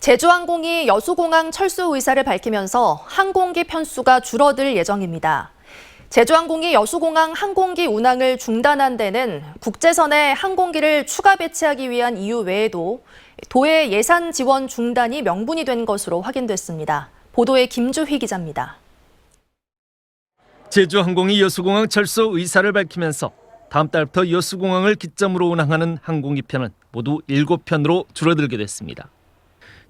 제주항공이 여수공항 철수 의사를 밝히면서 항공기 편수가 줄어들 예정입니다. 제주항공이 여수공항 항공기 운항을 중단한 데는 국제선에 항공기를 추가 배치하기 위한 이유 외에도 도의 예산 지원 중단이 명분이 된 것으로 확인됐습니다. 보도에 김주희 기자입니다. 제주항공이 여수공항 철수 의사를 밝히면서 다음 달부터 여수공항을 기점으로 운항하는 항공기 편은 모두 7편으로 줄어들게 됐습니다.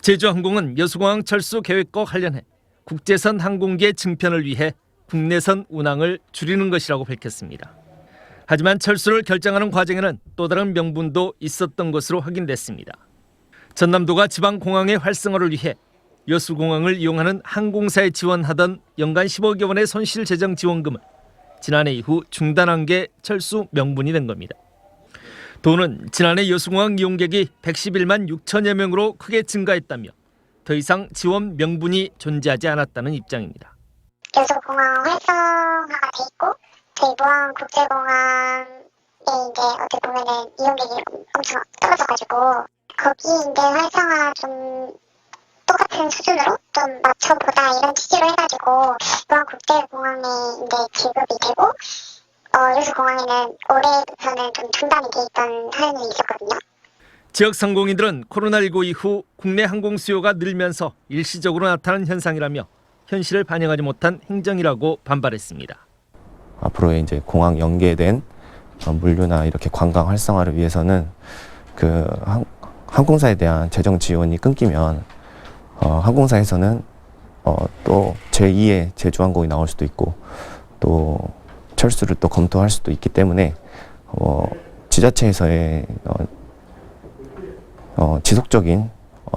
제주항공은 여수공항 철수 계획과 관련해 국제선 항공기의 증편을 위해 국내선 운항을 줄이는 것이라고 밝혔습니다. 하지만 철수를 결정하는 과정에는 또 다른 명분도 있었던 것으로 확인됐습니다. 전남도가 지방공항의 활성화를 위해 여수공항을 이용하는 항공사에 지원하던 연간 10억여 원의 손실 재정 지원금을 지난해 이후 중단한 게 철수 명분이 된 겁니다. 도는 지난해 여수공항 이용객이 111만 6천여 명으로 크게 증가했다며 더 이상 지원 명분이 존재하지 않았다는 입장입니다. 여수공항 활성화가 돼 있고 저희 무안국제공항에 이제 어떻게 보면은 이용객이 엄청 떨어져가지고 거기 이제 활성화 좀 똑같은 수준으로 좀 맞춰보자 이런 취지로 해가지고 무안국제공항에 이제 지급이 되고 여수공항에는 올해부터는 좀 중단이 돼 있던 사연이 있었거든요. 지역 상공인들은 코로나19 이후 국내 항공 수요가 늘면서 일시적으로 나타난 현상이라며 현실을 반영하지 못한 행정이라고 반발했습니다. 앞으로의 이제 공항 연계된 물류나 이렇게 관광 활성화를 위해서는 그 항공사에 대한 재정 지원이 끊기면 항공사에서는 또 제2의 제주항공이 나올 수도 있고 또 철수를 또 검토할 수도 있기 때문에 지자체에서의 지속적인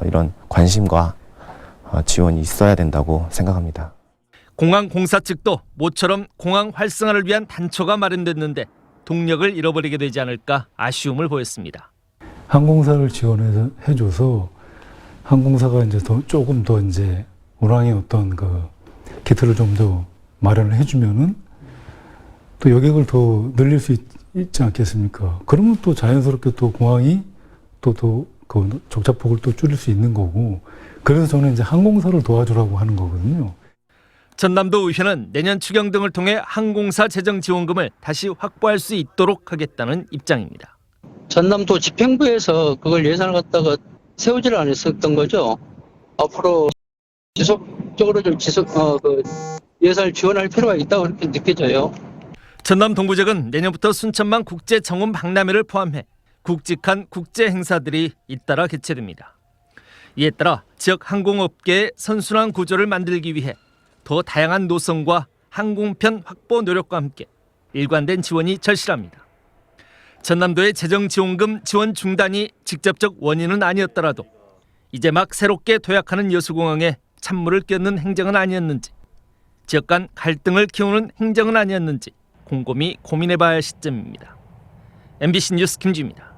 이런 관심과 지원이 있어야 된다고 생각합니다. 공항공사 측도 모처럼 공항 활성화를 위한 단초가 마련됐는데 동력을 잃어버리게 되지 않을까 아쉬움을 보였습니다. 항공사를 지원해줘서 항공사가 이제 조금 더 이제 운항의 어떤 그 기틀을 좀 더 마련을 해주면은 또 여객을 더 늘릴 수 있지 않겠습니까? 그러면 또 자연스럽게 또 공항이 또 그 적자폭을 또 줄일 수 있는 거고, 그래서 저는 이제 항공사를 도와주라고 하는 거거든요. 전남도 의회는 내년 추경 등을 통해 항공사 재정 지원금을 다시 확보할 수 있도록 하겠다는 입장입니다. 전남도 집행부에서 그걸 예산을 갖다가 세우지를 않았었던 거죠. 앞으로 지속적으로 좀 예산을 지원할 필요가 있다고 그렇게 느껴져요. 전남 동부지역은 내년부터 순천만 국제 정원 박람회를 포함해 굵직한 국제 행사들이 잇따라 개최됩니다. 이에 따라 지역 항공업계의 선순환 구조를 만들기 위해 더 다양한 노선과 항공편 확보 노력과 함께 일관된 지원이 절실합니다. 전남도의 재정지원금 지원 중단이 직접적 원인은 아니었더라도 이제 막 새롭게 도약하는 여수공항에 찬물을 끼얹는 행정은 아니었는지, 지역 간 갈등을 키우는 행정은 아니었는지 곰곰이 고민해봐야 할 시점입니다. MBC 뉴스 김주희입니다.